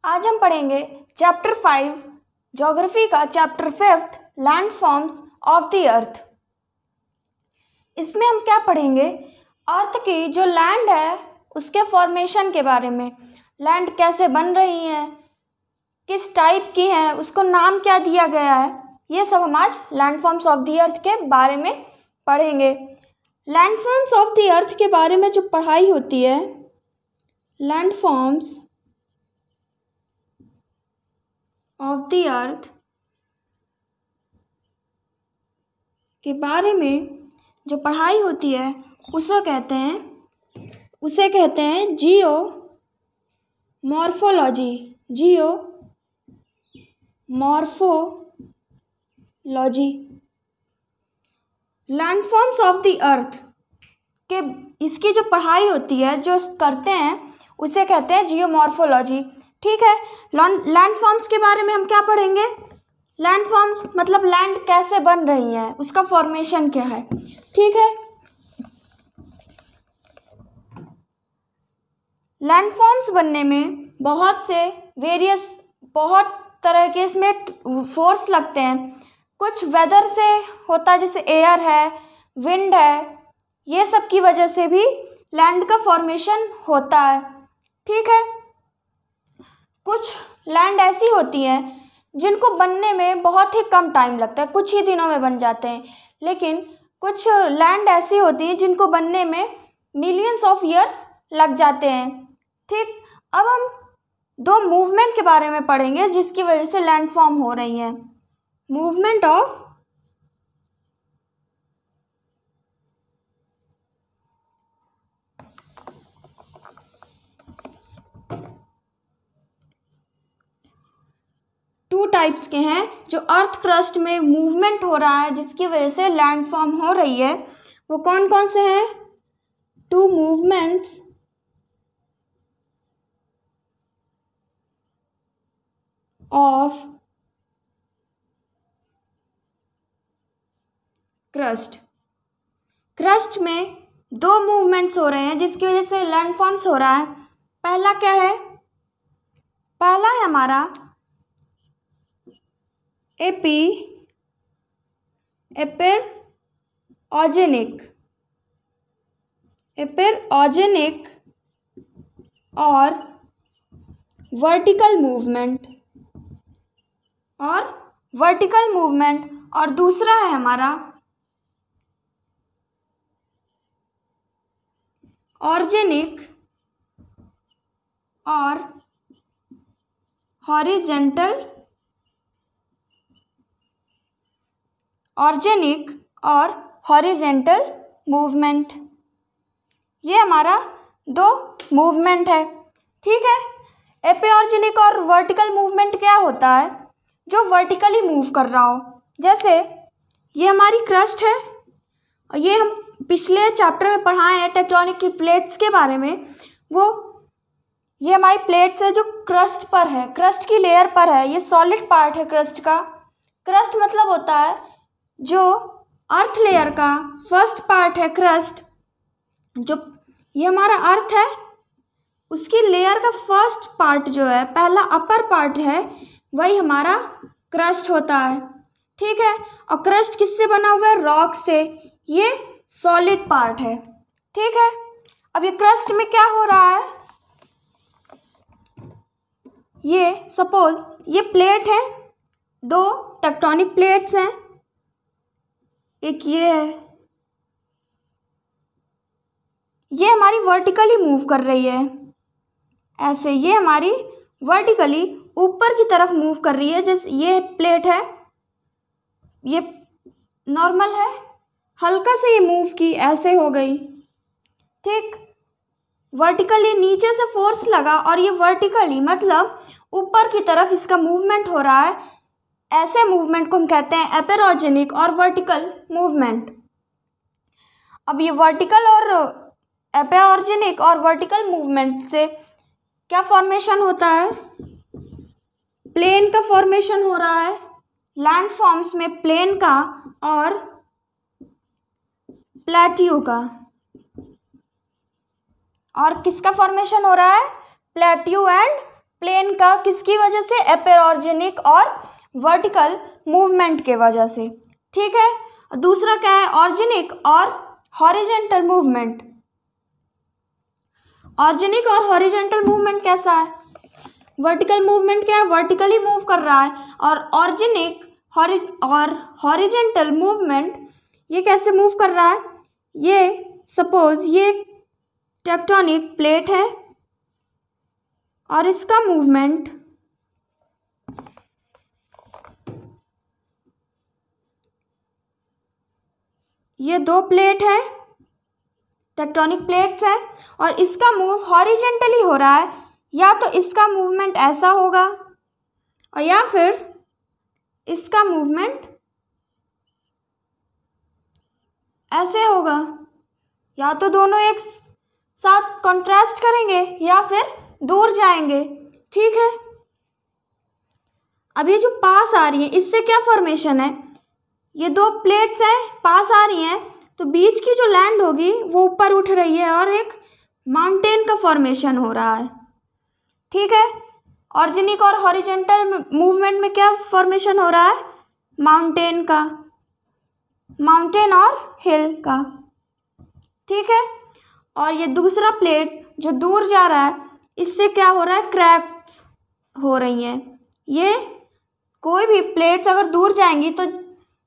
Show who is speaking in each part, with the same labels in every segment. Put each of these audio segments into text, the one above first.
Speaker 1: आज हम पढ़ेंगे चैप्टर 5 ज्योग्राफी का chapter 5 land forms of the अर्थ। इसमें हम क्या पढ़ेंगे, अर्थ की जो लैंड है उसके फॉर्मेशन के बारे में, लैंड कैसे बन रही है, किस टाइप की है, उसको नाम क्या दिया गया है, ये सब हम आज land forms of the earth के बारे में पढ़ेंगे। Land forms of the earth के बारे में जो पढ़ाई होती है, land forms of the earth के बारे में जो पढ़ाई होती है उसे कहते हैं geomorphology. Landforms of the earth के इसकी जो पढ़ाई होती है, जो करते हैं, उसे कहते हैं जियोमॉर्फोलॉजी। ठीक है, लैंड फॉर्म्स के बारे में हम क्या पढ़ेंगे, लैंड फॉर्म्स मतलब लैंड कैसे बन रही है, उसका फॉर्मेशन क्या है। ठीक है, लैंड फॉर्म्स बनने में बहुत तरह के इसमें फोर्स लगते हैं। कुछ वेदर से होता है, जैसे एयर है, विंड है, ये सब की वजह से भी लैंड का फॉर्मेशन होता है। ठीक है, कुछ लैंड ऐसी होती हैं जिनको बनने में बहुत ही कम टाइम लगता है, कुछ ही दिनों में बन जाते हैं, लेकिन कुछ लैंड ऐसी होती हैं जिनको बनने में मिलियंस ऑफ ईयर्स लग जाते हैं। ठीक, अब हम दो मूवमेंट के बारे में पढ़ेंगे जिसकी वजह से लैंड फॉर्म हो रही है। मूवमेंट ऑफ टू टाइप्स के हैं जो अर्थ क्रस्ट में मूवमेंट हो रहा है जिसकी वजह से लैंड फॉर्म हो रही है। वो कौन कौन से हैं? टू मूवमेंट्स ऑफ क्रस्ट में दो मूवमेंट्स हो रहे हैं जिसकी वजह से लैंड फॉर्म्स हो रहा है। पहला क्या है? पहला है हमारा एपिरऑजेनिक और वर्टिकल मूवमेंट और दूसरा है हमारा ऑर्गेनिक और हॉरिजेंटल मूवमेंट। ये हमारा दो मूवमेंट है। ठीक है, एपिऑर्गेनिक और वर्टिकल मूवमेंट क्या होता है? जो वर्टिकली मूव कर रहा हो। जैसे ये हमारी क्रस्ट है और ये हम पिछले चैप्टर में पढ़ाए हैं टेक्टोनिक प्लेट्स के बारे में। ये हमारी प्लेट्स है जो क्रस्ट पर है, क्रस्ट की लेयर पर है। ये सॉलिड पार्ट है क्रस्ट का। क्रस्ट मतलब होता है जो अर्थ लेयर का फर्स्ट पार्ट है क्रस्ट। जो ये हमारा अर्थ है उसकी लेयर का फर्स्ट पार्ट जो है, पहला अपर पार्ट है, वही हमारा क्रस्ट होता है। ठीक है, और क्रस्ट किससे बना हुआ है? रॉक से। ये सॉलिड पार्ट है। ठीक है, अब ये क्रस्ट में क्या हो रहा है? ये सपोज ये प्लेट है, दो टेक्टोनिक प्लेट्स हैं, एक ये है, ये हमारी वर्टिकली मूव कर रही है ऐसे। ये हमारी वर्टिकली ऊपर की तरफ मूव कर रही है। जैसे ये प्लेट है, ये नॉर्मल है, हल्का से ये मूव की, ऐसे हो गई। ठीक, वर्टिकली नीचे से फोर्स लगा और ये वर्टिकली मतलब ऊपर की तरफ इसका मूवमेंट हो रहा है। ऐसे मूवमेंट को हम कहते हैं एपिऑर्गेनिक और वर्टिकल मूवमेंट। अब ये वर्टिकल और एपिऑर्गेनिक और वर्टिकल मूवमेंट से क्या फॉर्मेशन होता है? प्लेन का फॉर्मेशन हो रहा है। लैंड फॉर्म्स में प्लेन का और प्लेट्यू का। और किसका फॉर्मेशन हो रहा है? प्लेट्यू एंड प्लेन का किसकी वजह से, एपेरोजेनिक और वर्टिकल मूवमेंट के वजह से। ठीक है, दूसरा क्या है, ऑर्गेनिक और हॉरिजेंटल मूवमेंट। ऑर्गेनिक और हॉरिजेंटल मूवमेंट कैसा है, वर्टिकल मूवमेंट क्या है, वर्टिकली मूव कर रहा है, और ऑर्गेनिक और हॉरिजेंटल मूवमेंट ये कैसे मूव कर रहा है। ये सपोज ये टेक्टोनिक प्लेट है और इसका मूवमेंट ये दो प्लेट है, टेक्टोनिक प्लेट्स हैं, और इसका मूव हॉरिजेंटली हो रहा है, या तो इसका मूवमेंट ऐसा होगा और या फिर इसका मूवमेंट ऐसे होगा, या तो दोनों एक साथ कॉन्ट्रास्ट करेंगे या फिर दूर जाएंगे। ठीक है, अब ये जो पास आ रही है इससे क्या फॉर्मेशन है, ये दो प्लेट्स हैं पास आ रही हैं, तो बीच की जो लैंड होगी वो ऊपर उठ रही है और एक माउंटेन का फॉर्मेशन हो रहा है। ठीक है, ऑर्गेनिक और हॉरिजेंटल मूवमेंट में क्या फॉर्मेशन हो रहा है, माउंटेन का, माउंटेन और हिल का। ठीक है, और ये दूसरा प्लेट जो दूर जा रहा है इससे क्या हो रहा है, क्रैक्स हो रही हैं। ये कोई भी प्लेट्स अगर दूर जाएंगी तो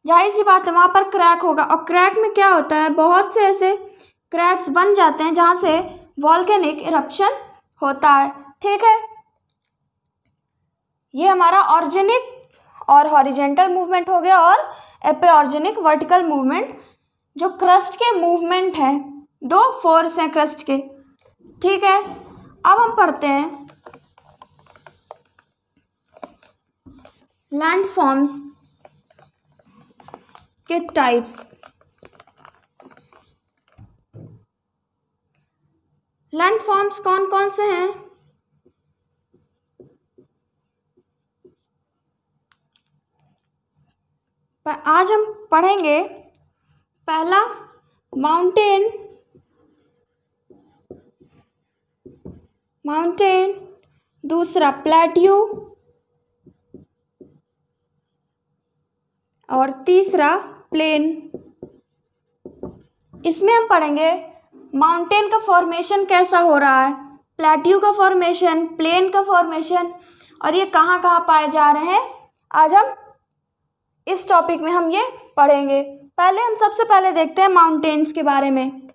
Speaker 1: जाहिर सी बात है वहाँ पर क्रैक होगा, और क्रैक में क्या होता है, बहुत से ऐसे क्रैक्स बन जाते हैं जहाँ से वॉल्केनिक इरप्शन होता है। ठीक है, ये हमारा ऑर्गेनिक और हॉरिजेंटल मूवमेंट हो गया, और एपिऑर्गेनिक वर्टिकल मूवमेंट जो क्रस्ट के मूवमेंट है, दो फोर्स हैं क्रस्ट के। ठीक है, अब हम पढ़ते हैं लैंडफॉर्म्स के टाइप्स। लैंडफॉर्म्स कौन कौन से हैं, आज हम पढ़ेंगे पहला माउंटेन, दूसरा प्लेट्यू और तीसरा प्लेन। इसमें हम पढ़ेंगे माउंटेन का फॉर्मेशन कैसा हो रहा है, प्लेट्यू का फॉर्मेशन, प्लेन का फॉर्मेशन, और ये कहाँ कहाँ पाए जा रहे हैं। आज हम इस टॉपिक में हम ये पढ़ेंगे। पहले हम सबसे पहले देखते हैं माउंटेन्स के बारे में।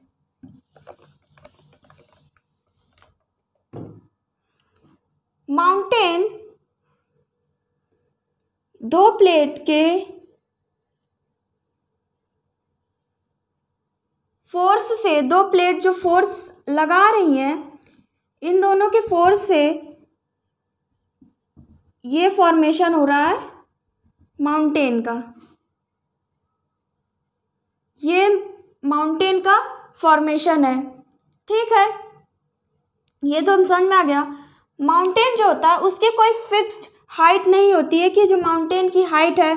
Speaker 1: माउंटेन दो प्लेट के फोर्स से, दो प्लेट जो फोर्स लगा रही हैं, इन दोनों के फोर्स से ये फॉर्मेशन हो रहा है माउंटेन का। ये माउंटेन का फॉर्मेशन है। ठीक है, ये तो हम समझ में आ गया। माउंटेन जो होता है उसकी कोई फिक्स्ड हाइट नहीं होती है कि जो माउंटेन की हाइट है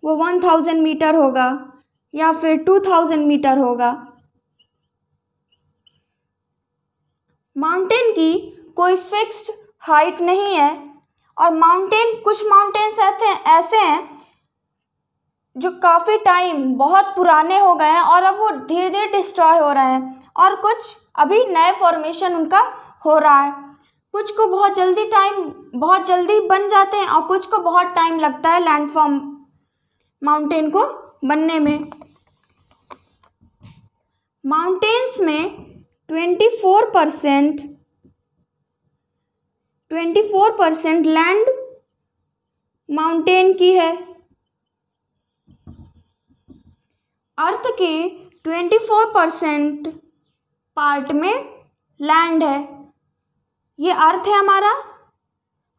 Speaker 1: वो 1000 मीटर होगा या फिर 2000 मीटर होगा। माउंटेन की कोई फिक्स्ड हाइट नहीं है, और माउंटेन, कुछ माउंटेन्स ऐसे हैं जो काफ़ी टाइम बहुत पुराने हो गए हैं और अब वो धीरे धीरे डिस्ट्रॉय हो रहे हैं, और कुछ अभी नए फॉर्मेशन उनका हो रहा है। कुछ को बहुत जल्दी बन जाते हैं और कुछ को बहुत टाइम लगता है लैंडफॉर्म माउंटेन को बनने में। माउंटेन्स में 24% लैंड माउंटेन की है। अर्थ के 24% पार्ट में लैंड है। ये अर्थ है हमारा,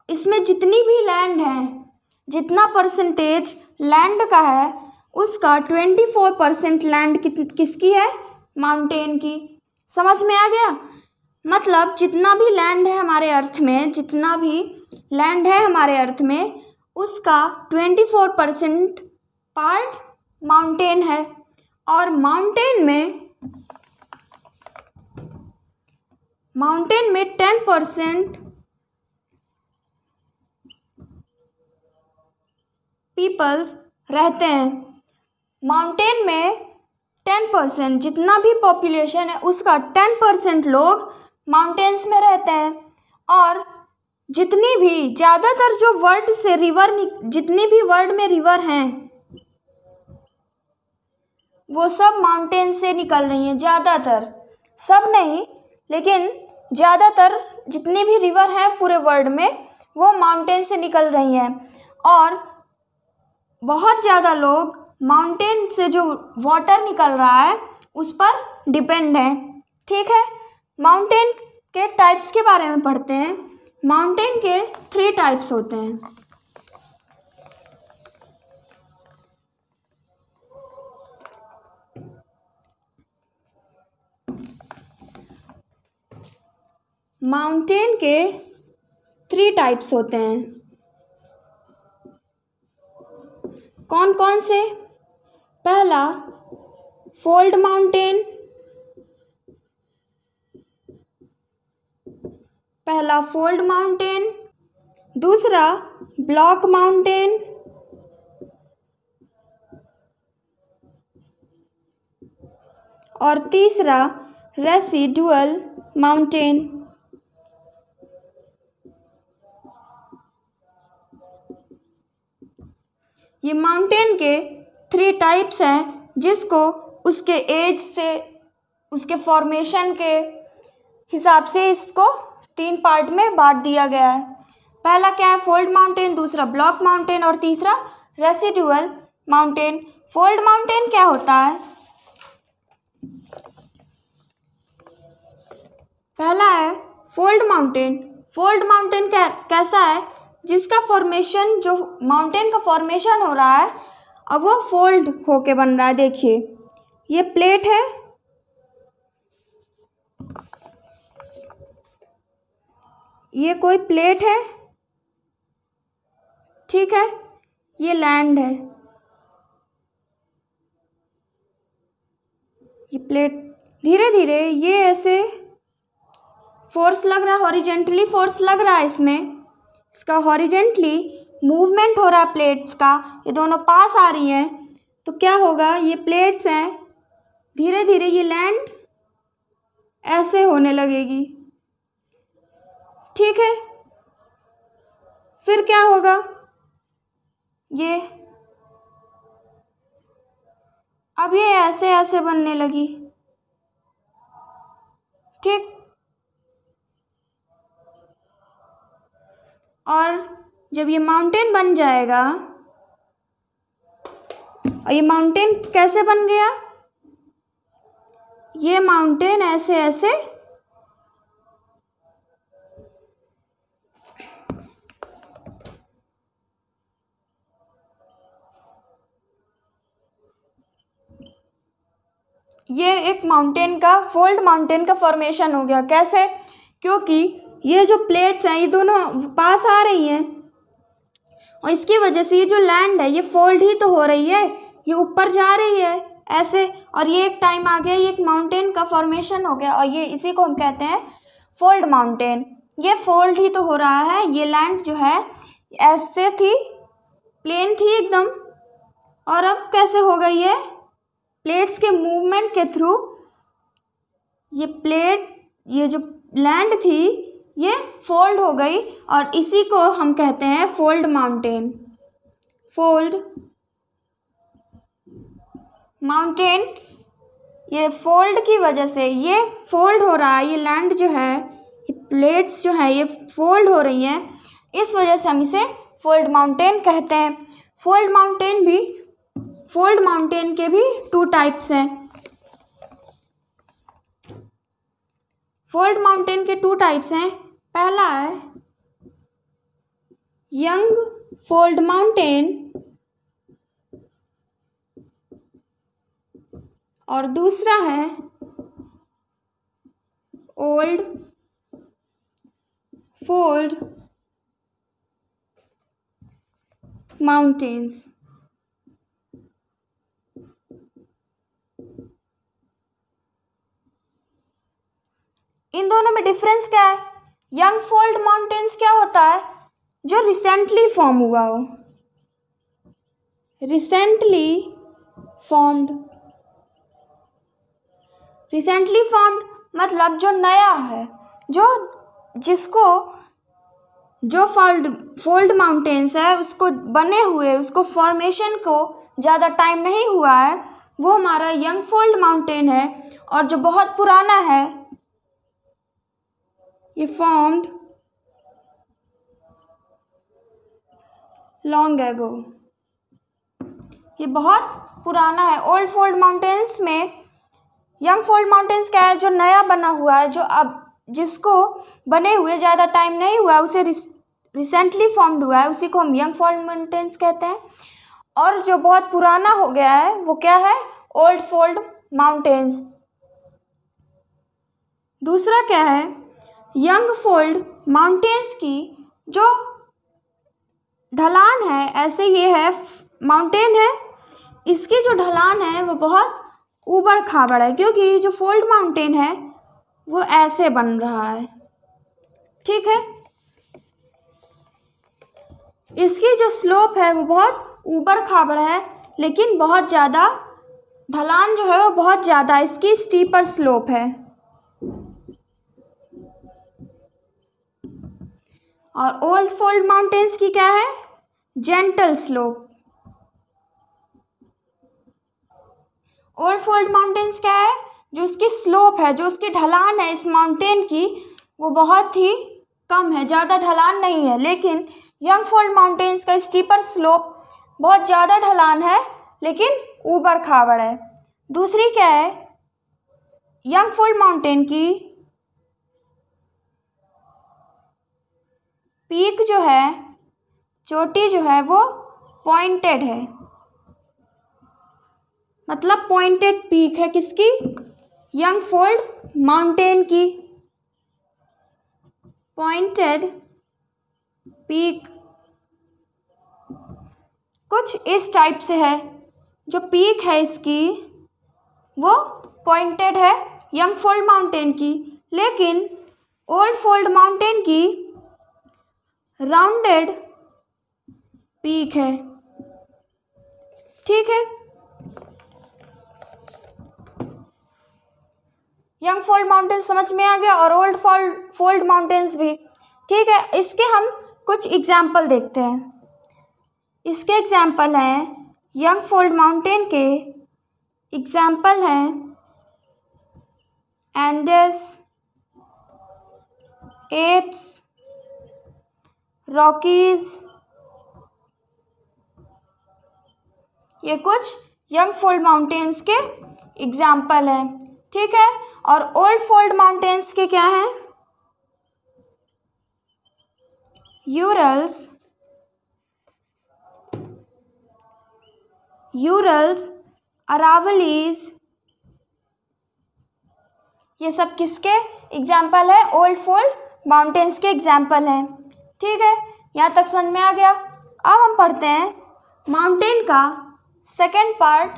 Speaker 1: इसमें जितनी भी लैंड है, जितना परसेंटेज लैंड का है उसका 24% लैंड किसकी है, माउंटेन की। समझ में आ गया, मतलब जितना भी लैंड है हमारे अर्थ में, उसका 24% पार्ट माउंटेन है। और माउंटेन में 10% पीपल्स रहते हैं। माउंटेन में 10% जितना भी पॉपुलेशन है उसका 10% लोग माउंटेन्स में रहते हैं। और जितनी भी ज़्यादातर जो वर्ल्ड से रिवर जितनी भी वर्ल्ड में रिवर हैं वो सब माउंटेन से निकल रही हैं। ज़्यादातर, सब नहीं लेकिन ज़्यादातर जितनी भी रिवर हैं पूरे वर्ल्ड में वो माउंटेन से निकल रही हैं। और बहुत ज़्यादा लोग माउंटेन से जो वाटर निकल रहा है उस पर डिपेंड है। ठीक है, माउंटेन के टाइप्स के बारे में पढ़ते हैं। माउंटेन के 3 टाइप्स होते हैं। माउंटेन के 3 टाइप्स होते हैं। कौन कौन से? पहला फोल्ड माउंटेन, दूसरा ब्लॉक माउंटेन, और तीसरा रेसिडुअल माउंटेन। ये माउंटेन के 3 टाइप्स हैं जिसको उसके एज से, उसके फॉर्मेशन के हिसाब से इसको 3 पार्ट में बांट दिया गया है। पहला क्या है? फोल्ड माउंटेन, दूसरा ब्लॉक माउंटेन और तीसरा रेसिडुअल माउंटेन। फोल्ड माउंटेन क्या होता है? पहला है फोल्ड माउंटेन। फोल्ड माउंटेन कैसा है? जिसका फॉर्मेशन, जो माउंटेन का फॉर्मेशन हो रहा है अब वो फोल्ड होके बन रहा है। देखिए ये प्लेट है, ये कोई प्लेट है, ठीक है, ये लैंड है, ये प्लेट। धीरे धीरे ये ऐसे फोर्स लग रहा है, हॉरिजेंटली फोर्स लग रहा है इसका हॉरिजेंटली मूवमेंट हो रहा है प्लेट्स का। ये दोनों पास आ रही हैं तो क्या होगा? ये प्लेट्स हैं, धीरे धीरे ये लैंड ऐसे होने लगेगी। ठीक है, फिर क्या होगा? ये अब ये ऐसे ऐसे बनने लगी। ठीक, और जब ये माउंटेन बन जाएगा, और ये माउंटेन कैसे बन गया? ये माउंटेन ऐसे ऐसे ये एक माउंटेन का, फोल्ड माउंटेन का फॉर्मेशन हो गया। कैसे? क्योंकि ये जो प्लेट्स हैं ये दोनों पास आ रही हैं और इसकी वजह से ये जो लैंड है ये फोल्ड ही तो हो रही है, ये ऊपर जा रही है ऐसे, और ये एक टाइम आ गया, ये एक माउंटेन का फॉर्मेशन हो गया और ये इसी को हम कहते हैं फोल्ड माउंटेन। ये फोल्ड ही तो हो रहा है। ये लैंड जो है ऐसे थी, प्लेन थी एकदम, और अब कैसे हो गई है? प्लेट्स के मूवमेंट के थ्रू ये प्लेट, ये जो लैंड थी ये फोल्ड हो गई और इसी को हम कहते हैं फोल्ड माउंटेन। फोल्ड माउंटेन, ये फोल्ड की वजह से ये फोल्ड हो रहा है, ये लैंड जो है, ये प्लेट्स जो है ये फोल्ड हो रही हैं, इस वजह से हम इसे फोल्ड माउंटेन कहते हैं। फोल्ड माउंटेन के भी 2 टाइप्स हैं। फोल्ड माउंटेन के 2 टाइप्स हैं। पहला है यंग फोल्ड माउंटेन और दूसरा है ओल्ड फोल्ड माउंटेन्स। इन दोनों में डिफरेंस क्या है? यंग फोल्ड माउंटेन्स क्या होता है? जो रिसेंटली फॉर्म हुआ हो, रिसेंटली फॉर्म्ड। रिसेंटली फॉर्म्ड मतलब जो नया है, जिसको जो फोल्ड माउंटेन्स है उसको बने हुए, उसको फॉर्मेशन को ज़्यादा टाइम नहीं हुआ है, वो हमारा यंग फोल्ड माउंटेन है। और जो बहुत पुराना है, ये फॉर्म्ड लॉन्ग एगो, ये बहुत पुराना है। ओल्ड फोल्ड माउंटेन्स में यंग फोल्ड माउंटेन्स क्या है, जो नया बना हुआ है, जो अब जिसको बने हुए ज़्यादा टाइम नहीं हुआ, उसे रिसेंटली फॉर्म्ड हुआ है, उसी को हम यंग फोल्ड माउंटेन्स कहते हैं। और जो बहुत पुराना हो गया है वो क्या है, ओल्ड फोल्ड माउंटेन्स। दूसरा क्या है, यंग फोल्ड माउंटेन्स की जो ढलान है, ऐसे ये है माउंटेन है, इसकी जो ढलान है वो बहुत ऊबड़ खाबड़ है, क्योंकि जो फोल्ड माउंटेन है वो ऐसे बन रहा है। ठीक है, इसकी जो स्लोप है वो बहुत ऊबड़ खाबड़ है, लेकिन बहुत ज़्यादा ढलान जो है वो बहुत ज़्यादा, इसकी स्टीपर स्लोप है। और ओल्ड फोल्ड माउंटेन्स की क्या है, gentle slope. Old fold mountains क्या है, जो उसकी स्लोप है, जो उसकी ढलान है इस माउंटेन की, वो बहुत ही कम है, ज़्यादा ढलान नहीं है। लेकिन यंग फोल्ड माउंटेन्स का स्टीपर स्लोप बहुत ज़्यादा ढलान है, लेकिन ऊबड़ खाबड़ है। दूसरी क्या है, यंग फोल्ड माउंटेन की पीक जो है, चोटी जो है वो पॉइंटेड है, मतलब पॉइंटेड पीक है किसकी, यंग फोल्ड माउंटेन की। पॉइंटेड पीक कुछ इस टाइप से है, जो पीक है इसकी वो पॉइंटेड है यंग फोल्ड माउंटेन की। लेकिन ओल्ड फोल्ड माउंटेन की राउंडेड पीक है। ठीक है, यंग फोल्ड माउंटेन्स समझ में आ गया, और ओल्ड फोल्ड माउंटेन्स भी। ठीक है, इसके हम कुछ एग्जाम्पल देखते हैं। इसके एग्जाम्पल हैं, यंग फोल्ड माउंटेन के एग्जाम्पल हैं एंडेस, एप्स, रॉकीज। ये कुछ यंग फोल्ड माउंटेन्स के एग्जाम्पल हैं। ठीक है, और ओल्ड फोल्ड माउंटेन्स के क्या हैं, यूरल्स, अरावलीज, ये सब किसके एग्जाम्पल है, ओल्ड फोल्ड माउंटेन्स के एग्जाम्पल हैं। ठीक है, यहाँ तक समझ में आ गया। अब हम पढ़ते हैं माउंटेन का second part,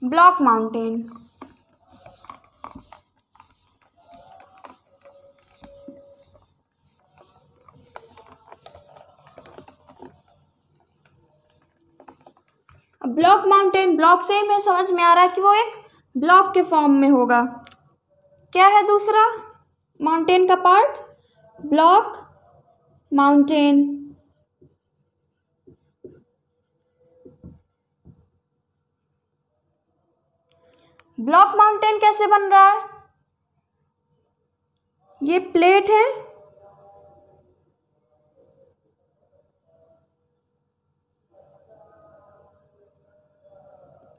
Speaker 1: block mountain. Block mountain, block से ही हमें समझ में आ रहा है कि वो एक ब्लॉक के फॉर्म में होगा। क्या है दूसरा माउंटेन का part, block mountain. Block mountain कैसे बन रहा है, ये प्लेट है,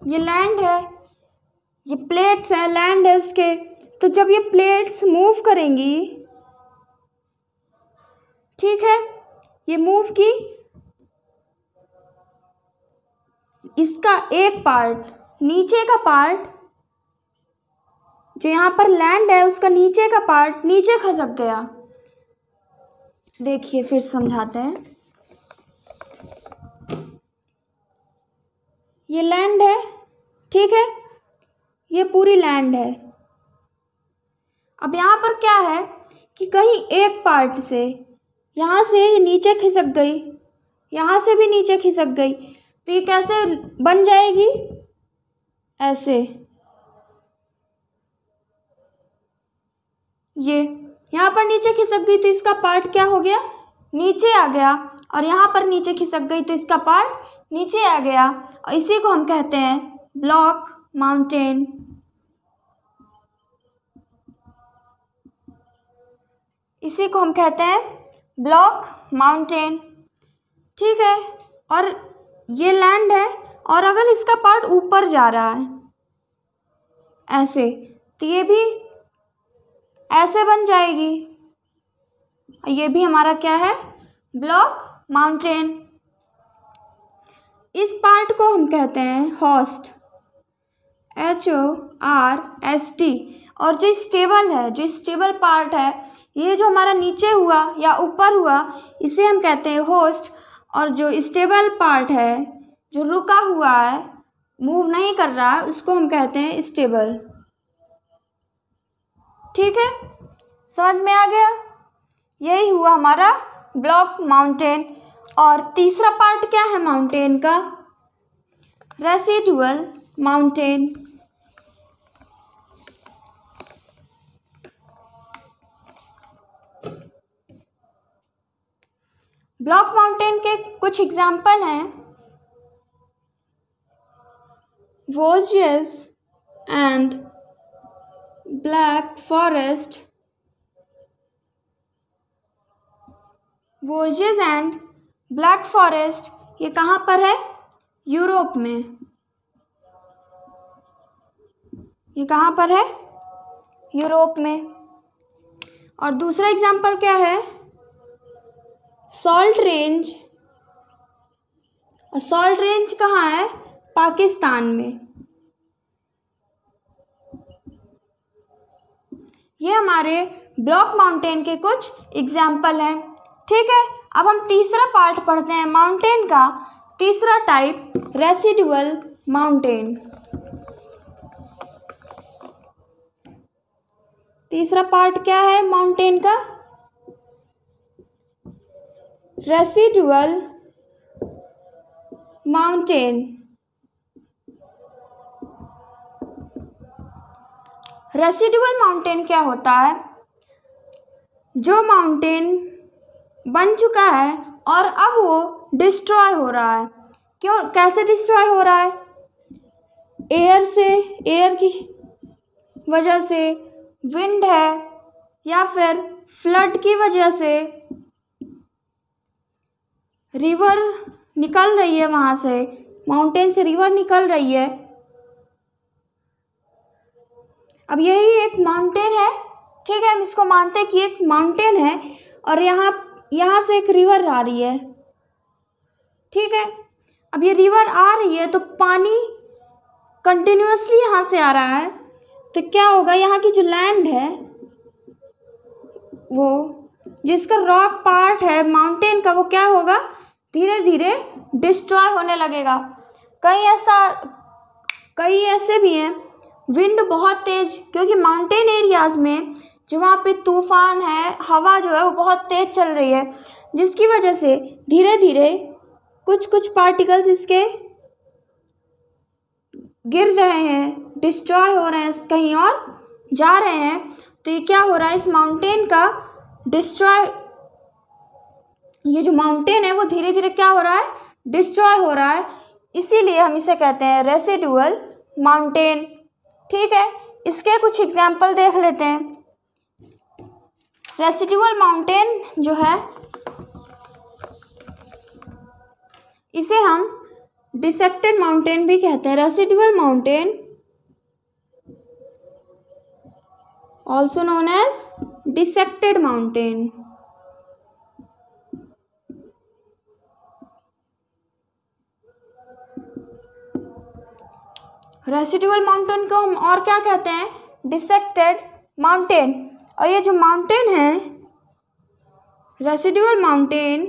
Speaker 1: ये लैंड है, ये प्लेट्स हैं, लैंड है इसके। तो जब ये प्लेट्स मूव करेंगी, ठीक है, ये मूव की, इसका एक पार्ट, नीचे का पार्ट जो यहाँ पर लैंड है, उसका नीचे का पार्ट नीचे खसक गया। देखिए फिर समझाते हैं। ये लैंड है, ठीक है, ये पूरी लैंड है। अब यहाँ पर क्या है कि कहीं एक पार्ट से, यहाँ से ये नीचे खिसक गई, यहाँ से भी नीचे खिसक गई, तो ये कैसे बन जाएगी, ऐसे, ये यहाँ पर नीचे खिसक गई तो इसका पार्ट क्या हो गया, नीचे आ गया, और यहाँ पर नीचे खिसक गई तो इसका पार्ट नीचे आ गया, और इसी को हम कहते हैं ब्लॉक माउंटेन। इसी को हम कहते हैं ब्लॉक माउंटेन। ठीक है, और ये लैंड है, और अगर इसका पार्ट ऊपर जा रहा है ऐसे, तो ये भी ऐसे बन जाएगी, ये भी हमारा क्या है, ब्लॉक माउंटेन। इस पार्ट को हम कहते हैं होस्ट, HORST। और जो स्टेबल है, जो स्टेबल पार्ट है, ये जो हमारा नीचे हुआ या ऊपर हुआ, इसे हम कहते हैं होस्ट। और जो स्टेबल पार्ट है, जो रुका हुआ है, मूव नहीं कर रहा है, उसको हम कहते हैं स्टेबल। ठीक है, समझ में आ गया, यही हुआ हमारा ब्लॉक माउंटेन। और तीसरा पार्ट क्या है माउंटेन का, रेसिडुअल माउंटेन। ब्लॉक माउंटेन के कुछ एग्जाम्पल हैं, Vosges and Black Forest. Vosges and Black Forest ये कहाँ पर है, यूरोप में। ये कहाँ पर है, यूरोप में। और दूसरा एग्जाम्पल क्या है, सॉल्ट रेंज। और सॉल्ट रेंज कहाँ है, पाकिस्तान में। ये हमारे ब्लॉक माउंटेन के कुछ एग्जाम्पल हैं। ठीक है, अब हम तीसरा पार्ट पढ़ते हैं माउंटेन का, तीसरा टाइप रेसिडुअल माउंटेन। तीसरा पार्ट क्या है माउंटेन का, रेसिडुअल माउंटेन। रेसिडुअल माउंटेन क्या होता है, जो माउंटेन बन चुका है और अब वो डिस्ट्रॉय हो रहा है। क्यों, कैसे डिस्ट्रॉय हो रहा है, एयर से, एयर की वजह से, विंड है, या फिर फ्लड की वजह से, रिवर निकल रही है वहाँ से, माउंटेन से रिवर निकल रही है। अब यही एक माउंटेन है, ठीक है, हम इसको मानते हैं कि एक माउंटेन है, और यहाँ से एक रिवर आ रही है। ठीक है, अब ये रिवर आ रही है तो पानी कंटिन्यूअसली यहाँ से आ रहा है, तो क्या होगा, यहाँ की जो लैंड है, वो जिसका रॉक पार्ट है माउंटेन का, वो क्या होगा, धीरे धीरे डिस्ट्रॉय होने लगेगा। कई ऐसे भी हैं, विंड बहुत तेज, क्योंकि माउंटेन एरियाज़ में जो वहाँ पे तूफान है, हवा जो है वो बहुत तेज़ चल रही है, जिसकी वजह से धीरे धीरे कुछ पार्टिकल्स इसके गिर रहे हैं, डिस्ट्रॉय हो रहे हैं, कहीं और जा रहे हैं। तो ये क्या हो रहा है, इस माउंटेन का डिस्ट्रॉय, ये जो माउंटेन है वो धीरे धीरे क्या हो रहा है, डिस्ट्रॉय हो रहा है। इसीलिए हम इसे कहते हैं रेसिडुअल माउंटेन। ठीक है, इसके कुछ एग्जाम्पल देख लेते हैं। रेसिडुअल माउंटेन जो है, इसे हम डिसेक्टेड माउंटेन भी कहते हैं। Residual mountain also known as dissected mountain. Residual mountain को हम और क्या कहते हैं, डिसेक्टेड माउंटेन। और ये जो माउंटेन है, residual mountain,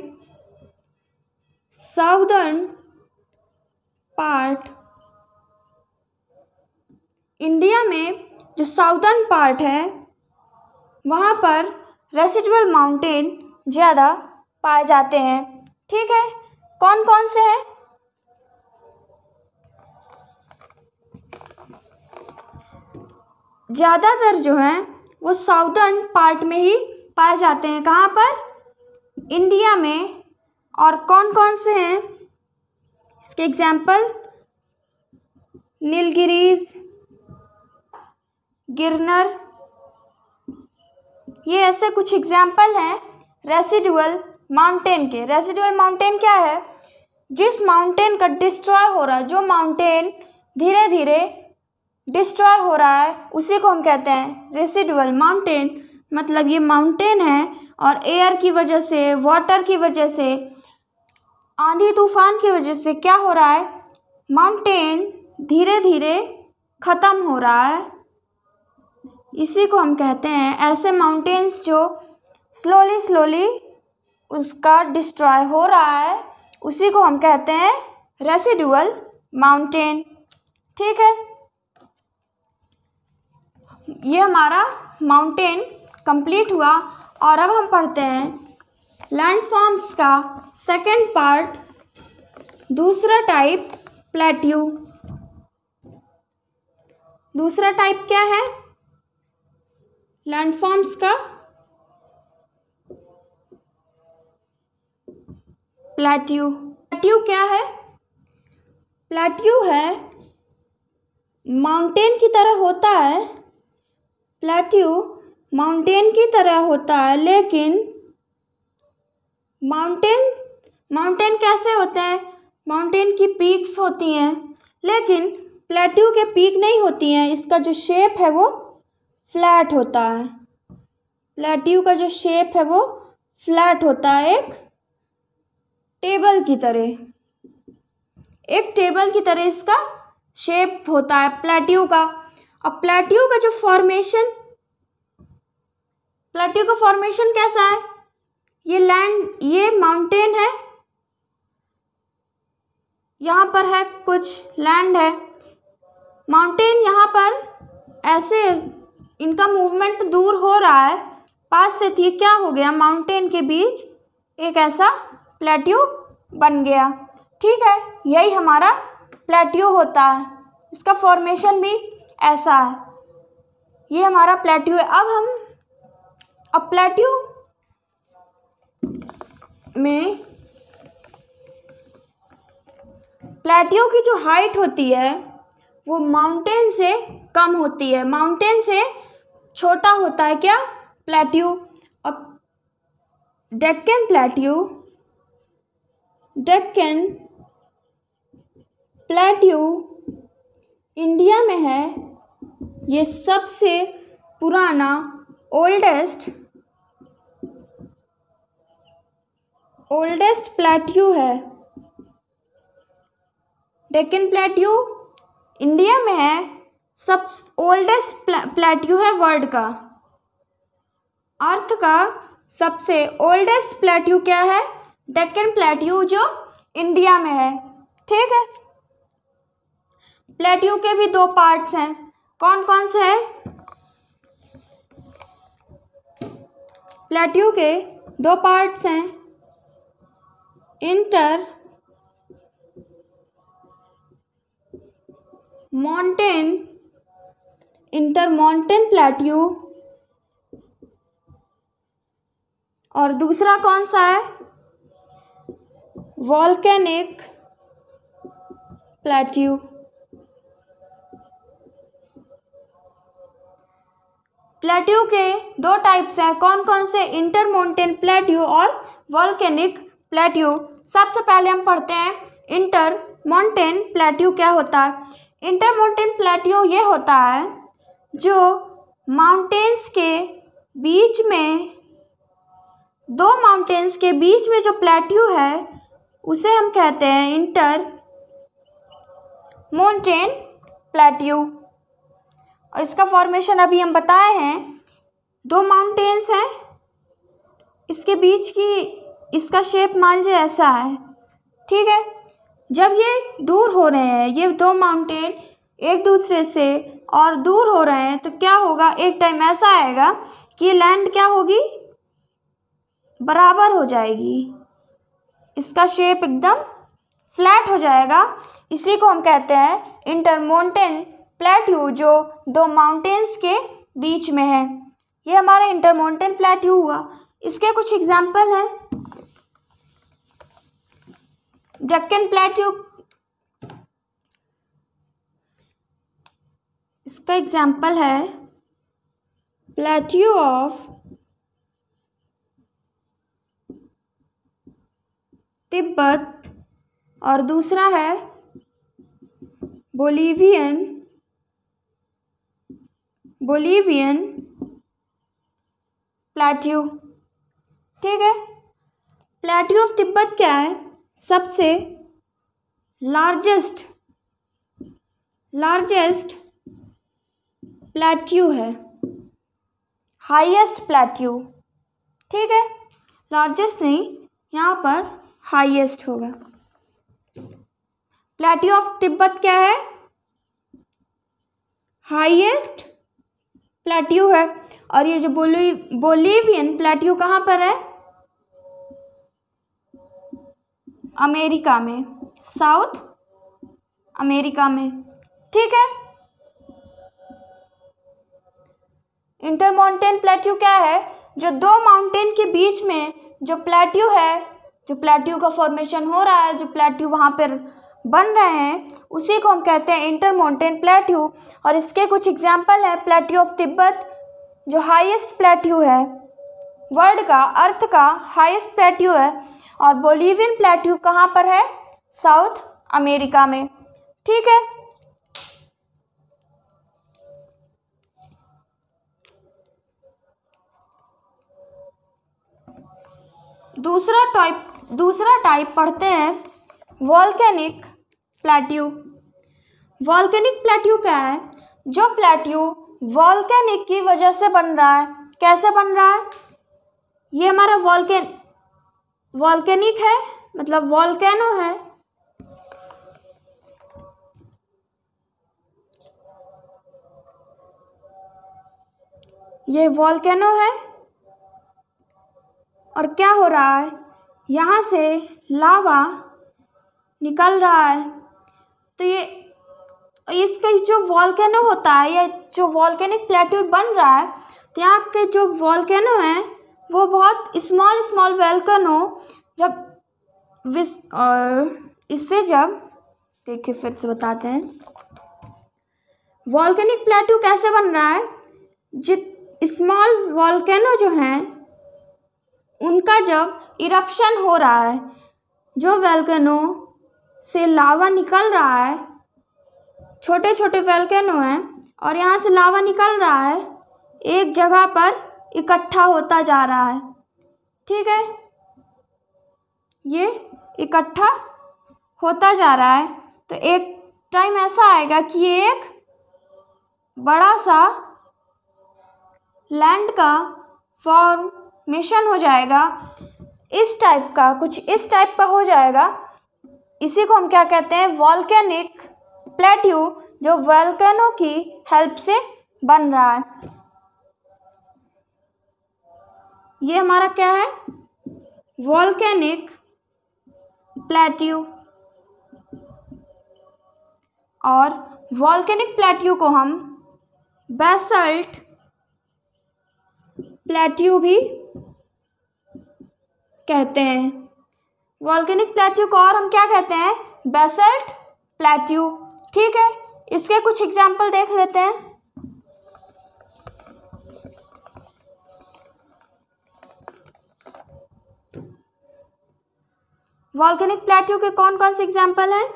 Speaker 1: southern part, India में जो साउदर्न पार्ट है वहाँ पर रेसिडुअल माउंटेन ज़्यादा पाए जाते हैं। ठीक है, कौन कौन से हैं, ज़्यादातर जो हैं वो साउदर्न पार्ट में ही पाए जाते हैं। कहाँ पर? इंडिया में। और कौन कौन से हैं इसके एग्जाम्पल? नीलगिरीज, गिरनर, ये ऐसे कुछ एग्जाम्पल हैं रेसिडुअल माउंटेन के। रेसिडुअल माउंटेन क्या है? जिस माउंटेन का डिस्ट्रॉय हो रहा है, जो माउंटेन धीरे धीरे डिस्ट्रॉय हो रहा है, उसी को हम कहते हैं रेसिडुअल माउंटेन। मतलब ये माउंटेन है और एयर की वजह से, वाटर की वजह से, आंधी तूफान की वजह से क्या हो रहा है? माउंटेन धीरे धीरे ख़त्म हो रहा है। इसी को हम कहते हैं, ऐसे माउंटेन्स जो स्लोली उसका डिस्ट्रॉय हो रहा है, उसी को हम कहते हैं रेसिडुअल माउंटेन। ठीक है, ये हमारा माउंटेन कंप्लीट हुआ। और अब हम पढ़ते हैं लैंडफॉर्म्स का सेकंड पार्ट, दूसरा टाइप प्लेट्यू। दूसरा टाइप क्या है लैंडफॉर्म्स का? प्लेट्यू। प्लेट्यू क्या है? प्लेट्यू है माउंटेन की तरह होता है। प्लेट्यू माउंटेन की तरह होता है, लेकिन माउंटेन कैसे होते हैं? माउंटेन की पीक्स होती हैं, लेकिन प्लेट्यू के पीक नहीं होती हैं। इसका जो शेप है वो फ्लैट होता है। प्लेट्यू का जो शेप है वो फ्लैट होता है, एक टेबल की तरह। एक टेबल की तरह इसका शेप होता है प्लेट्यू का। अब प्लेट्यू का जो फॉर्मेशन, प्लेट्यू का फॉर्मेशन कैसा है? ये माउंटेन है, यहाँ पर है कुछ लैंड है। माउंटेन यहाँ पर ऐसे इनका मूवमेंट दूर हो रहा है, पास से थी, क्या हो गया? माउंटेन के बीच एक ऐसा प्लेट्यू बन गया। ठीक है, यही हमारा प्लेट्यू होता है। इसका फॉर्मेशन भी ऐसा है। ये हमारा प्लेट्यू है। अब प्लेट्यू में प्लेट्यू की जो हाइट होती है वो माउंटेन से कम होती है, माउंटेन से छोटा होता है क्या? प्लेट्यू। अब डेक्कन प्लेट्यू इंडिया में है। ये सबसे पुराना ओल्डेस्ट प्लेट्यू है। डेक्कन प्लेट्यू इंडिया में है, सब ओल्डेस्ट प्लेट्यू है वर्ल्ड का। अर्थ का सबसे ओल्डेस्ट प्लेट्यू क्या है? डेक्कन प्लेट्यू, जो इंडिया में है। ठीक है, प्लेट्यू के भी दो पार्ट्स हैं। कौन कौन से हैं? प्लेट्यू के दो पार्ट्स हैं, इंटर माउंटेन प्लेट्यू, और दूसरा कौन सा है? Volcanic plateau. प्लेट्यू के दो टाइप्स हैं। कौन कौन से? इंटर माउंटेन प्लेट्यू और वॉल्केनिक प्लेट्यू। सबसे पहले हम पढ़ते हैं इंटर माउंटेन प्लेट्यू क्या होता है। इंटर माउंटेन प्लेट्यू ये होता है जो माउंटेन्स के बीच में, दो माउंटेन्स के बीच में जो प्लेट्यू है उसे हम कहते हैं इंटर माउंटेन प्लेट्यू। और इसका फॉर्मेशन अभी हम बताए हैं, दो माउंटेन्स हैं, इसके बीच की इसका शेप मान लीजिए ऐसा है। ठीक है, जब ये दूर हो रहे हैं, ये दो माउंटेन एक दूसरे से और दूर हो रहे हैं, तो क्या होगा? एक टाइम ऐसा आएगा कि लैंड क्या होगी? बराबर हो जाएगी, इसका शेप एकदम फ्लैट हो जाएगा। इसी को हम कहते हैं इंटर माउंटेन प्लेट्यू जो दो माउंटेन्स के बीच में है, ये हमारा इंटरमॉन्टेन प्लेट्यू हुआ। इसके कुछ एग्जाम्पल हैं। डेक्कन प्लेट्यू, इसका एग्जाम्पल है प्लेट्यू ऑफ तिब्बत, और दूसरा है बोलिवियन प्लेट्यू। ठीक है, प्लेट्यू ऑफ तिब्बत क्या है? सबसे लार्जेस्ट प्लेट्यू है, हाईएस्ट प्लेट्यू। ठीक है, लार्जेस्ट नहीं, यहाँ पर हाईएस्ट होगा। प्लेट्यू ऑफ तिब्बत क्या है? हाईएस्ट प्लेट्यू है। और ये जो बोलिवियन प्लेट्यू कहाँ पर है? अमेरिका में, साउथ अमेरिका में। ठीक है, इंटरमॉन्टेन प्लेट्यू क्या है? जो दो माउंटेन के बीच में जो प्लेट्यू है, जो प्लेट्यू का फॉर्मेशन हो रहा है, जो प्लेट्यू वहाँ पर बन रहे हैं, उसी को हम कहते हैं इंटरमॉन्टेन प्लेट्यू। और इसके कुछ एग्जाम्पल है, प्लेट्यू ऑफ तिब्बत जो हाईएस्ट प्लेट्यू है, वर्ल्ड का, अर्थ का हाईएस्ट प्लेट्यू है। और बोलिवियन प्लेट्यू कहाँ पर है? साउथ अमेरिका में। ठीक है, दूसरा टाइप पढ़ते हैं वॉल्केनिक प्लेट्यू। वॉल्केनिक प्लेट्यू क्या है? जो प्लेट्यू वॉल्केनिक की वजह से बन रहा है। कैसे बन रहा है? ये हमारा वॉल्केनिक है, मतलब वॉल्केनो है। ये वॉल्केनो है, और क्या हो रहा है? यहाँ से लावा निकल रहा है। तो ये इसका जो वॉल्केनो होता है, या जो वॉल्केनिक प्लेट्यू बन रहा है, तो यहाँ के जो वॉल्केनो हैं वो बहुत स्मॉल वॉल्केनो, जब इससे जब देखिए फिर से बताते हैं, वॉल्केनिक प्लेट्यू कैसे बन रहा है? स्मॉल वॉल्केनो जो हैं उनका जब इरप्शन हो रहा है, जो वॉल्केनो से लावा निकल रहा है, छोटे छोटे वॉल्केनो हैं, और यहाँ से लावा निकल रहा है, एक जगह पर इकट्ठा होता जा रहा है। ठीक है, ये इकट्ठा होता जा रहा है। तो एक टाइम ऐसा आएगा कि ये एक बड़ा सा लैंड का फॉर्मेशन हो जाएगा, इस टाइप का, कुछ इस टाइप का हो जाएगा। इसी को हम क्या कहते हैं? वॉल्केनिक प्लेट्यू, जो वॉल्केनो की हेल्प से बन रहा है। ये हमारा क्या है? Volcanic plateau. और वॉल्केनिक प्लेट्यू को हम बेसल्ट प्लेट्यू भी कहते हैं। वॉल्केनिक प्लेट्यू को और हम क्या कहते हैं? Basalt plateau. ठीक है, इसके कुछ एग्जाम्पल देख लेते हैं। वॉल्केनिक प्लेट्यू के कौन कौन से एग्जाम्पल हैं?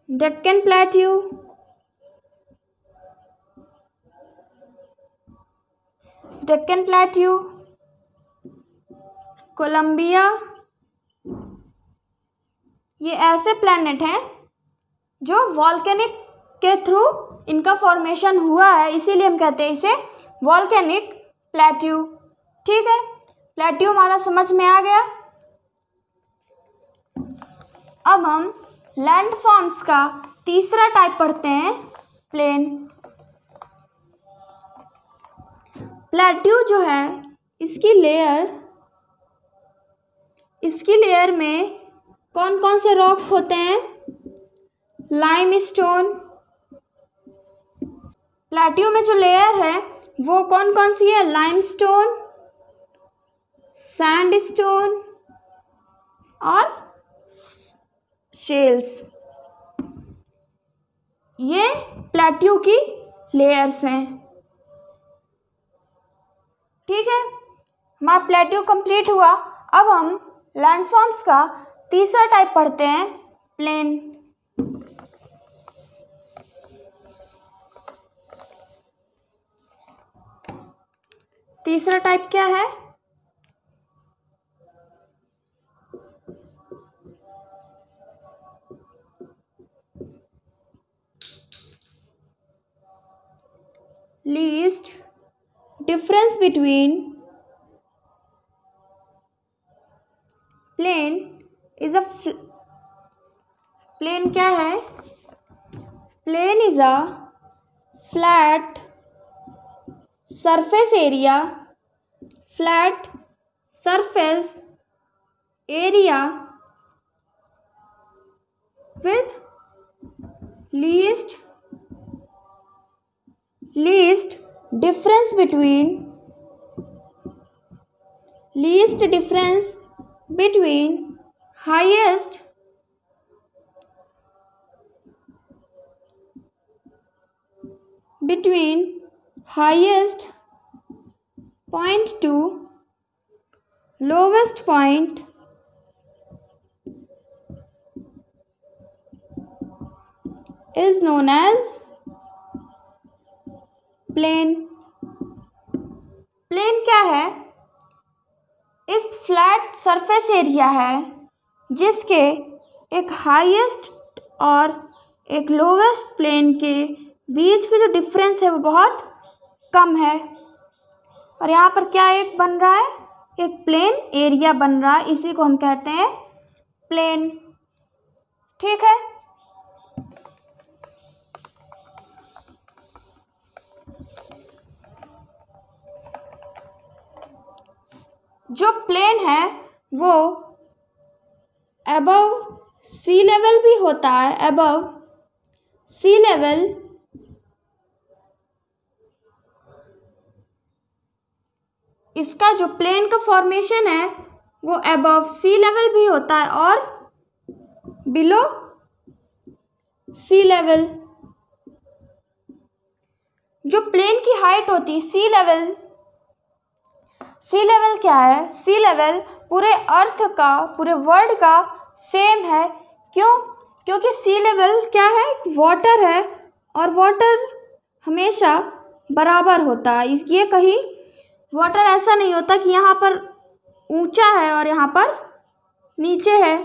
Speaker 1: Deccan plateau, Columbia. ये ऐसे प्लैनेट हैं जो वॉल्केनिक के थ्रू इनका फॉर्मेशन हुआ है, इसीलिए हम कहते हैं इसे वॉल्केनिक प्लेट्यू। ठीक है, प्लेट्यू हमारा समझ में आ गया। अब हम लैंडफॉर्म्स का तीसरा टाइप पढ़ते हैं, प्लेन। प्लेट्यू जो है, इसकी लेयर में कौन कौन से रॉक होते हैं? लाइमस्टोन। प्लेट्यू में जो लेयर है वो कौन कौन सी है? लाइमस्टोन, सैंडस्टोन और शेल्स। ये प्लेट्यू की लेयर्स हैं। ठीक है, हमारा प्लेट्यू कंप्लीट हुआ। अब हम लैंडफॉर्म्स का तीसरा टाइप पढ़ते हैं, प्लेन। तीसरा टाइप क्या है? Least difference between plain is a plain क्या है? Plain is a flat surface area, flat surface area with least difference between highest point to lowest point is known as plain. Plain क्या है? एक flat surface area है जिसके एक highest और एक लोवेस्ट प्लेन के बीच के जो डिफरेंस है वो बहुत कम है। और यहाँ पर क्या एक बन रहा है? एक प्लेन एरिया बन रहा है, इसी को हम कहते हैं प्लेन। ठीक है, जो प्लेन है वो अबव सी लेवल भी होता है। अबव सी लेवल इसका जो प्लेन का फॉर्मेशन है वो अबव सी लेवल भी होता है और बिलो सी लेवल। जो प्लेन की हाइट होती है सी लेवल क्या है? सी लेवल पूरे अर्थ का, पूरे वर्ल्ड का सेम है। क्यों? क्योंकि सी लेवल क्या है? वाटर है और वाटर हमेशा बराबर होता है। ये कहीं वाटर ऐसा नहीं होता कि यहाँ पर ऊंचा है और यहाँ पर नीचे है।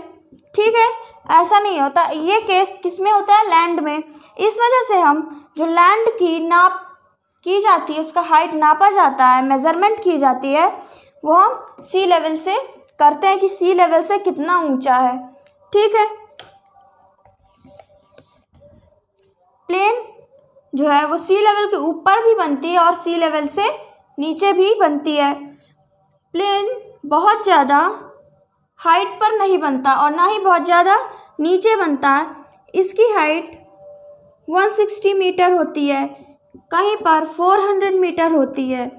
Speaker 1: ठीक है, ऐसा नहीं होता। ये केस किस में होता है? लैंड में। इस वजह से हम जो लैंड की नाप की जाती है, उसका हाइट नापा जाता है, मेज़रमेंट की जाती है, वो हम सी लेवल से करते हैं कि सी लेवल से कितना ऊंचा है। ठीक है, प्लेन जो है वो सी लेवल के ऊपर भी बनती है और सी लेवल से नीचे भी बनती है। प्लेन बहुत ज़्यादा हाइट पर नहीं बनता और ना ही बहुत ज़्यादा नीचे बनता है। इसकी हाइट 160 मीटर होती है, कहीं पर 400 मीटर होती है।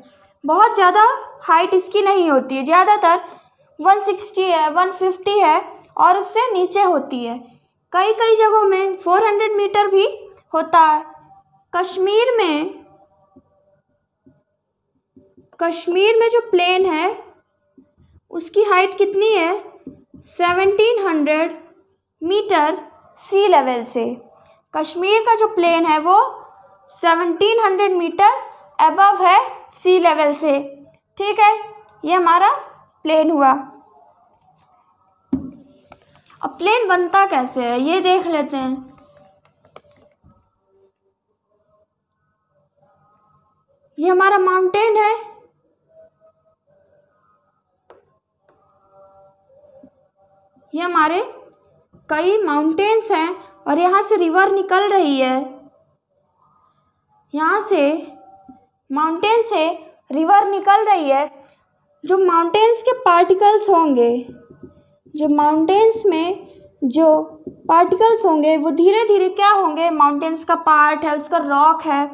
Speaker 1: बहुत ज़्यादा हाइट इसकी नहीं होती है, ज़्यादातर 160 है, 150 है और उससे नीचे होती है। कई कई जगहों में 400 मीटर भी होता है। कश्मीर में जो प्लेन है उसकी हाइट कितनी है? 1700 मीटर सी लेवल से। कश्मीर का जो प्लेन है वो 1700 मीटर अबव है सी लेवल से। ठीक है, ये हमारा प्लेन हुआ। अब प्लेन बनता कैसे है ये देख लेते हैं। ये हमारा माउंटेन है, ये हमारे कई माउंटेन्स हैं और यहाँ से रिवर निकल रही है। यहाँ से माउंटेन से रिवर निकल रही है। जो माउंटेन्स के पार्टिकल्स होंगे, जो माउंटेन्स में जो पार्टिकल्स होंगे वो धीरे धीरे क्या होंगे, माउंटेन्स का पार्ट है, उसका रॉक है,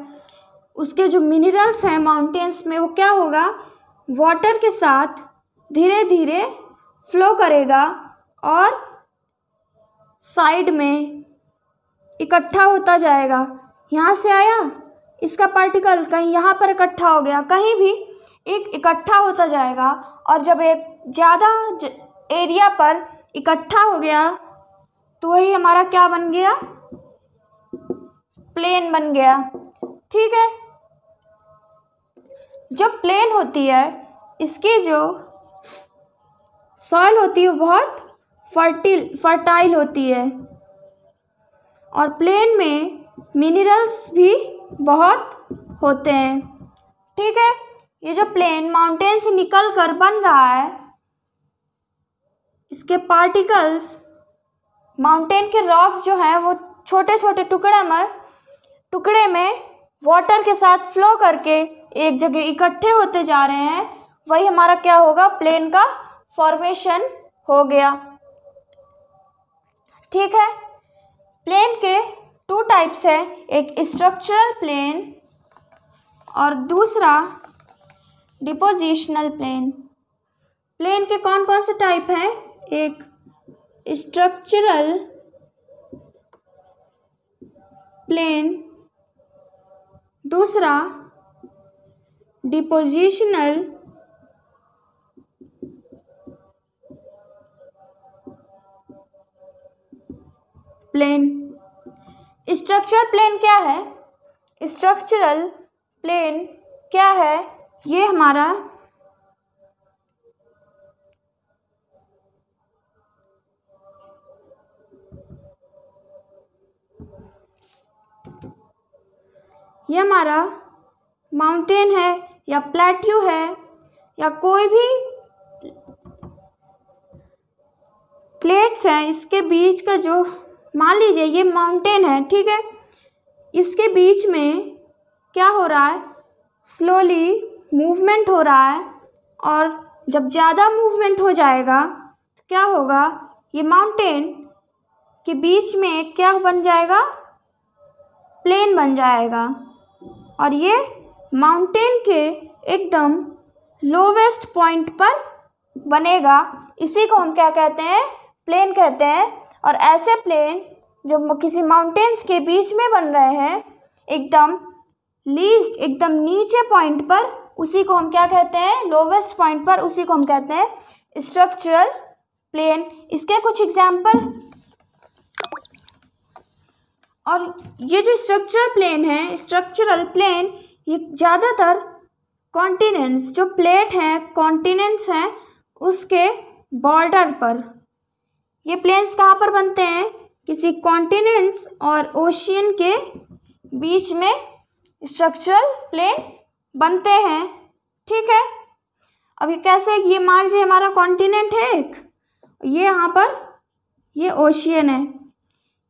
Speaker 1: उसके जो मिनरल्स हैं माउंटेन्स में, वो क्या होगा, वाटर के साथ धीरे धीरे फ्लो करेगा और साइड में इकट्ठा होता जाएगा। यहाँ से आया इसका पार्टिकल, कहीं यहाँ पर इकट्ठा हो गया, कहीं भी एक इकट्ठा होता जाएगा, और जब एक ज़्यादा एरिया पर इकट्ठा हो गया तो वही हमारा क्या बन गया, प्लेन बन गया। ठीक है, जो प्लेन होती है इसकी जो सॉइल होती है वो बहुत फर्टाइल होती है, और प्लेन में मिनरल्स भी बहुत होते हैं। ठीक है, ये जो प्लेन माउंटेन से निकल कर बन रहा है, इसके पार्टिकल्स, माउंटेन के रॉक्स जो हैं वो छोटे छोटे टुकड़े में वाटर के साथ फ्लो करके एक जगह इकट्ठे होते जा रहे हैं, वही हमारा क्या होगा, प्लेन का फॉर्मेशन हो गया। ठीक है, प्लेन के 2 टाइप्स हैं, एक स्ट्रक्चरल प्लेन और दूसरा डिपोजिशनल प्लेन। प्लेन के कौन कौन से टाइप हैं, एक स्ट्रक्चरल प्लेन, दूसरा डिपोजिशनल प्लेन। स्ट्रक्चरल प्लेन क्या है, स्ट्रक्चरल प्लेन क्या है, ये हमारा माउंटेन है या प्लेट्यू है या कोई भी प्लेट्स हैं, इसके बीच का जो, मान लीजिए ये माउंटेन है, ठीक है, इसके बीच में क्या हो रहा है, स्लोली मूवमेंट हो रहा है, और जब ज़्यादा मूवमेंट हो जाएगा तो क्या होगा, ये माउंटेन के बीच में क्या बन जाएगा, प्लेन बन जाएगा, और ये माउंटेन के एकदम लोवेस्ट पॉइंट पर बनेगा। इसी को हम क्या कहते हैं, प्लेन कहते हैं। और ऐसे प्लेन जो किसी माउंटेन्स के बीच में बन रहे हैं, एकदम नीचे पॉइंट पर, उसी को हम क्या कहते हैं, लोवेस्ट पॉइंट पर, उसी को हम कहते हैं स्ट्रक्चरल प्लेन। इसके कुछ एग्जाम्पल, और ये जो स्ट्रक्चरल प्लेन ये ज़्यादातर कॉन्टिनेंट्स, जो प्लेट हैं, कॉन्टिनेंट्स हैं, उसके बॉर्डर पर, ये प्लेन्स कहाँ पर बनते हैं, किसी कॉन्टिनेंट्स और ओशियन के बीच में स्ट्रक्चरल प्लेन बनते हैं। ठीक है, अब ये कैसे, ये मान लीजिए हमारा कॉन्टिनेंट है एक, ये यहाँ पर ये ओशियन है,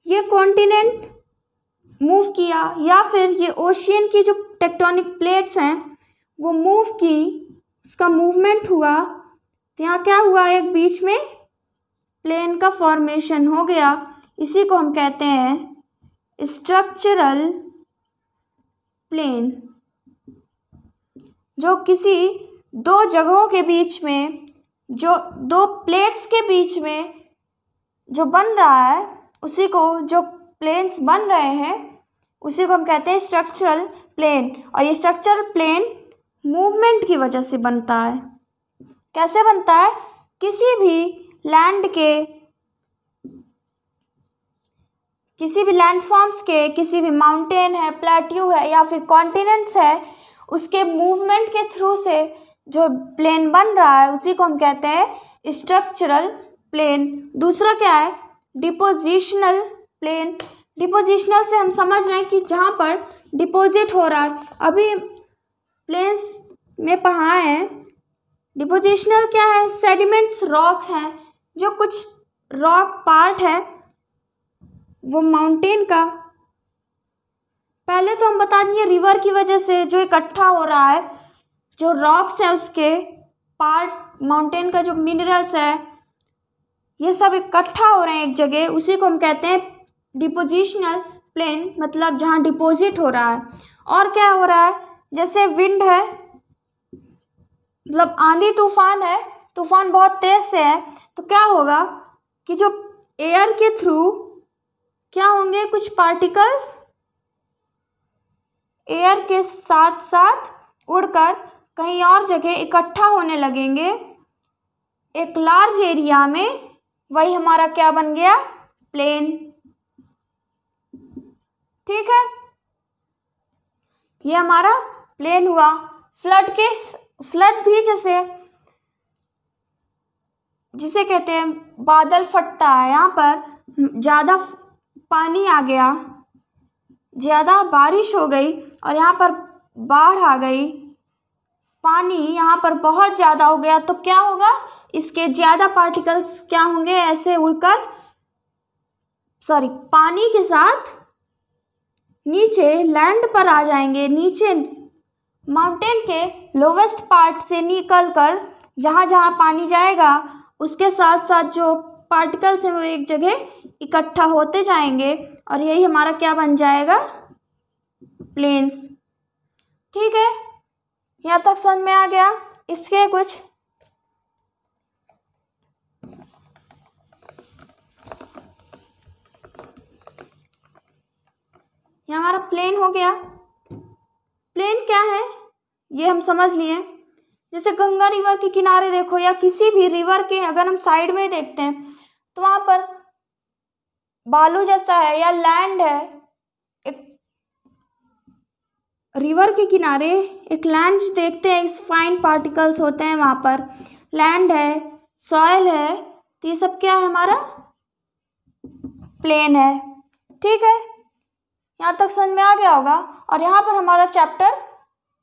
Speaker 1: ये कॉन्टिनेंट मूव किया, या फिर ये ओशियन की जो टेक्टोनिक प्लेट्स हैं वो मूव की, उसका मूवमेंट हुआ, तो यहाँ क्या हुआ, एक बीच में प्लेन का फॉर्मेशन हो गया। इसी को हम कहते हैं स्ट्रक्चरल प्लेन। जो किसी दो जगहों के बीच में, जो दो प्लेट्स के बीच में जो बन रहा है, उसी को, जो प्लेन्स बन रहे हैं, उसी को हम कहते हैं स्ट्रक्चरल प्लेन। और ये स्ट्रक्चरल प्लेन मूवमेंट की वजह से बनता है। कैसे बनता है, किसी भी लैंडफॉर्म्स के, किसी भी माउंटेन है, प्लेट्यू है या फिर कॉन्टिनेंट्स है, उसके मूवमेंट के थ्रू से जो प्लेन बन रहा है, उसी को हम कहते हैं स्ट्रक्चरल प्लेन। दूसरा क्या है, डिपोजिशनल प्लेन। डिपोजिशनल से हम समझ रहे हैं कि जहाँ पर डिपॉजिट हो रहा है, अभी प्लेन्स में पढ़ाए हैं। डिपोजिशनल क्या है, सेडिमेंट्स, रॉक्स हैं, जो कुछ रॉक पार्ट है वो माउंटेन का, पहले तो हम बता दिए रिवर की वजह से जो इकट्ठा हो रहा है, जो रॉक्स हैं उसके पार्ट, माउंटेन का जो मिनरल्स है ये सब इकट्ठा हो रहे हैं एक जगह, उसी को हम कहते हैं डिपोजिशनल प्लेन, मतलब जहाँ डिपॉजिट हो रहा है। और क्या हो रहा है, जैसे विंड है, मतलब आंधी तूफान है, तूफान बहुत तेज से है, तो क्या होगा कि जो एयर के थ्रू क्या होंगे, कुछ पार्टिकल्स एयर के साथ साथ उड़कर कहीं और जगह इकट्ठा होने लगेंगे एक लार्ज एरिया में। वही हमारा क्या बन गया, प्लेन। ठीक है, ये हमारा प्लेन हुआ। फ्लड भी जिसे कहते हैं बादल फटता है, यहाँ पर ज़्यादा पानी आ गया, ज़्यादा बारिश हो गई और यहाँ पर बाढ़ आ गई, पानी यहाँ पर बहुत ज़्यादा हो गया, तो क्या होगा, इसके ज़्यादा पार्टिकल्स क्या होंगे, ऐसे उड़कर पानी के साथ नीचे लैंड पर आ जाएंगे, नीचे माउंटेन के लोवेस्ट पार्ट से निकलकर जहाँ जहाँ पानी जाएगा उसके साथ साथ जो पार्टिकल्स हैं वो एक जगह इकट्ठा होते जाएंगे और यही हमारा क्या बन जाएगा, प्लेन्स। ठीक है, यहाँ तक समझ में आ गया। इसके कुछ यहाँ हमारा प्लेन हो गया। प्लेन क्या है ये हम समझ लिए। जैसे गंगा रिवर के किनारे देखो या किसी भी रिवर के अगर हम साइड में देखते हैं तो वहाँ पर बालू जैसा है या लैंड है, एक रिवर के किनारे एक लैंड देखते हैं, इस फाइन पार्टिकल्स होते हैं, वहाँ पर लैंड है, सॉइल है, तो ये सब क्या है, हमारा प्लेन है। ठीक है, यहाँ तक समझ में आ गया होगा। और यहाँ पर हमारा चैप्टर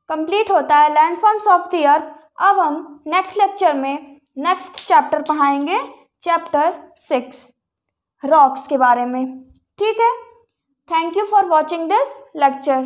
Speaker 1: कंप्लीट होता है, लैंडफॉर्म्स ऑफ द अर्थ। अब हम नेक्स्ट लेक्चर में नेक्स्ट चैप्टर पढ़ाएंगे, चैप्टर 6 रॉक्स के बारे में। ठीक है, thank you for watching this lecture.